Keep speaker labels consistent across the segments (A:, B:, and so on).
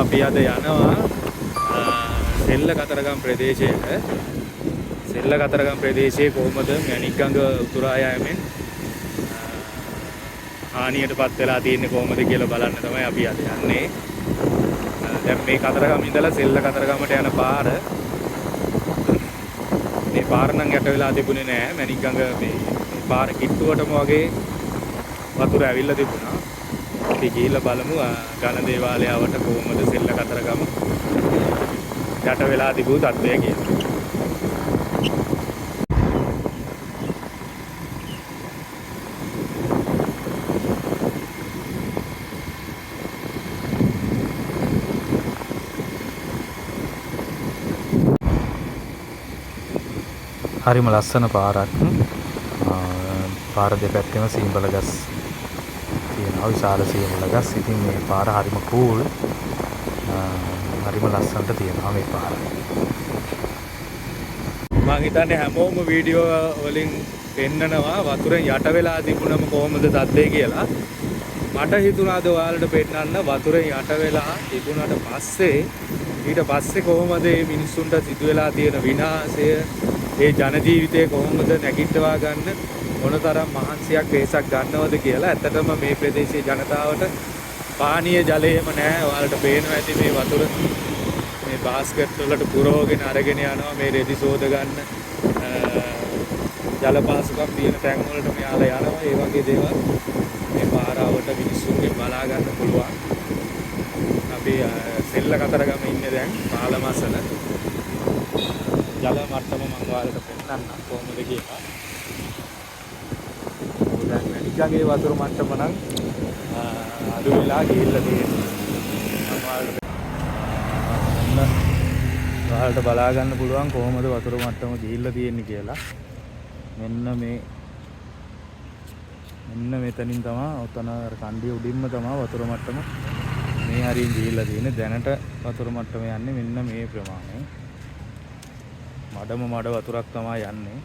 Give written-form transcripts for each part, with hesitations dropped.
A: අපි අද යනවා සෙල්ල කතරගම ප්‍රදේශයට. සෙල්ල කතරගම ප්‍රදේශයේ කොහොමද මැණික්ගඟ උතුරා යෑමෙන් හානියටපත් වෙලා තියෙන්නේ කොහොමද කියලා බලන්න තමයි අපි අද යන්නේ. දැන් මේ කතරගම ඉඳලා සෙල්ල කතරගමට යන පාර මේ පාර නම් යට වෙලා තිබුණේ නෑ. මැණික්ගඟ මේ පාර කිට්ටුවටම වගේ වතුර ඇවිල්ලා තිබුණා. අපි ගිහිල්ලා බලමු ඝන දේවාලයාවට කොහොමද සෙල්ල කතරගම යට වෙලා තිබූ තත්ත්වය කියලා. හරිම ලස්සන පාරක්. පාර දෙපැත්තෙම සීඹල ගස් තියෙනවා, විශාල සීඹල ගස්. ඉතින් මේ පාර හරිම කූල්, හරිම ලස්සනට තියෙනවා මේ පාර. මම හිතන්නේ හැමෝම වීඩියෝ වලින් පෙන්නනවා වතුරෙන් යට වෙලා තිබුණම කොහොමද තත්ත්වය කියලා. මට හිතුණාද ඔයාලට පෙන්නන්න වතුරෙන් යට වෙලා තිබුණාට පස්සේ ඊට පස්සේ කොහොමද මේ මිනිස්සුන්ට සිදු වෙලා තියෙන විනාශය, ඒ ජන ජීවිතය කොහොමද නැගිටවා ගන්න මොනතරම් මහන්සියක් වෙහසක් ගන්නවද කියලා. ඇත්තටම මේ ප්‍රදේශයේ ජනතාවට පානීය ජලයම නැහැ. ඔයාලට පේනවා ඇති මේ වතුර මේ බාස්කට් වලට පුරවගෙන අරගෙන යනවා මේ රෙදි සෝද ගන්න ජල පාසුකම් තියෙන තැන් වලට මෙයාලා යනවා. ඒ වගේ දේවල් මේ පාරාවට මිනිස්සුන්ගෙන් බලා ගන්න පුළුවන්. අපි සෙල්ල කතරගම ඉන්නේ දැන් පාලමසල. ජල මට්ටම මම ඔයාලට පෙන්නන්නම් කොහොමද කියලා. දැන් මැණික්ගඟේ වතුර මට්ටම නම් අඩු වෙලා ගිහිල්ලා තියෙනවා. ඔයාලට බලා ගන්න පුළුවන් කොහොමද වතුර මට්ටම ගිහිල්ලා තියෙන්නේ කියලා. මෙන්න මෙතනින් තමයි ඔතන කණ්ඩිය උඩින්ම තමයි වතුර මට්ටම මේ හරියෙන් ගිහිල්ලා තියෙන්නේ. දැනට වතුර මට්ටම යන්නේ මෙන්න මේ ප්‍රමාණය. මඩ වතුරක් තමයි යන්නේ.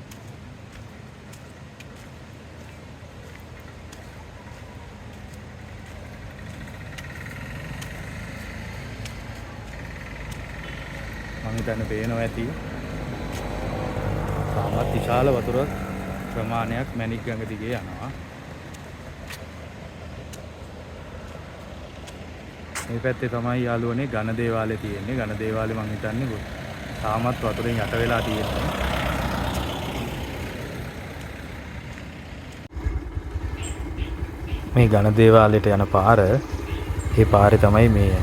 A: මම හිතන්නේ පේනවා ඇති. තාමත් විශාල වතුර ප්‍රමාණයක් මැණික්ගඟ දිගේ යනවා. මේ පැත්තේ තමයි යාළුවනේ ඝන දේවාලය තියෙන්නේ. ඝන දේවාලේ මම හිතන්නේ තාමත් වතුරෙන් යට වෙලා තියෙනවා. මේ ඝන දේවාලයට යන පාර, ඒ පාරේ තමයි මේ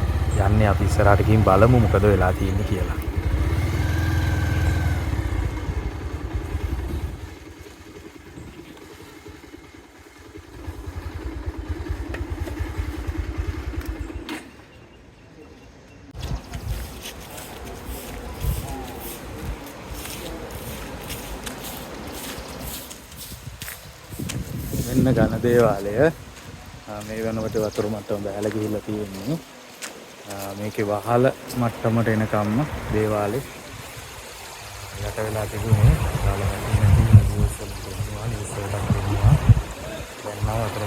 A: යන්නේ. අපි ඉස්සරහට ගිහින් බලමු මොකද වෙලා තියෙන්නේ කියලා. මෙන්න ඝන දේවාලය. මේ වෙනකොට වතුර මට්ටම බැහැලා ගිහිල්ලා තියෙන්නේ. මේකේ වහල මට්ටමට එනකම්ම දේවාලේ යට වෙලා තිබුණේ. දාලා නැති නිවසල් දෙනවා. දැන් නම් වතුර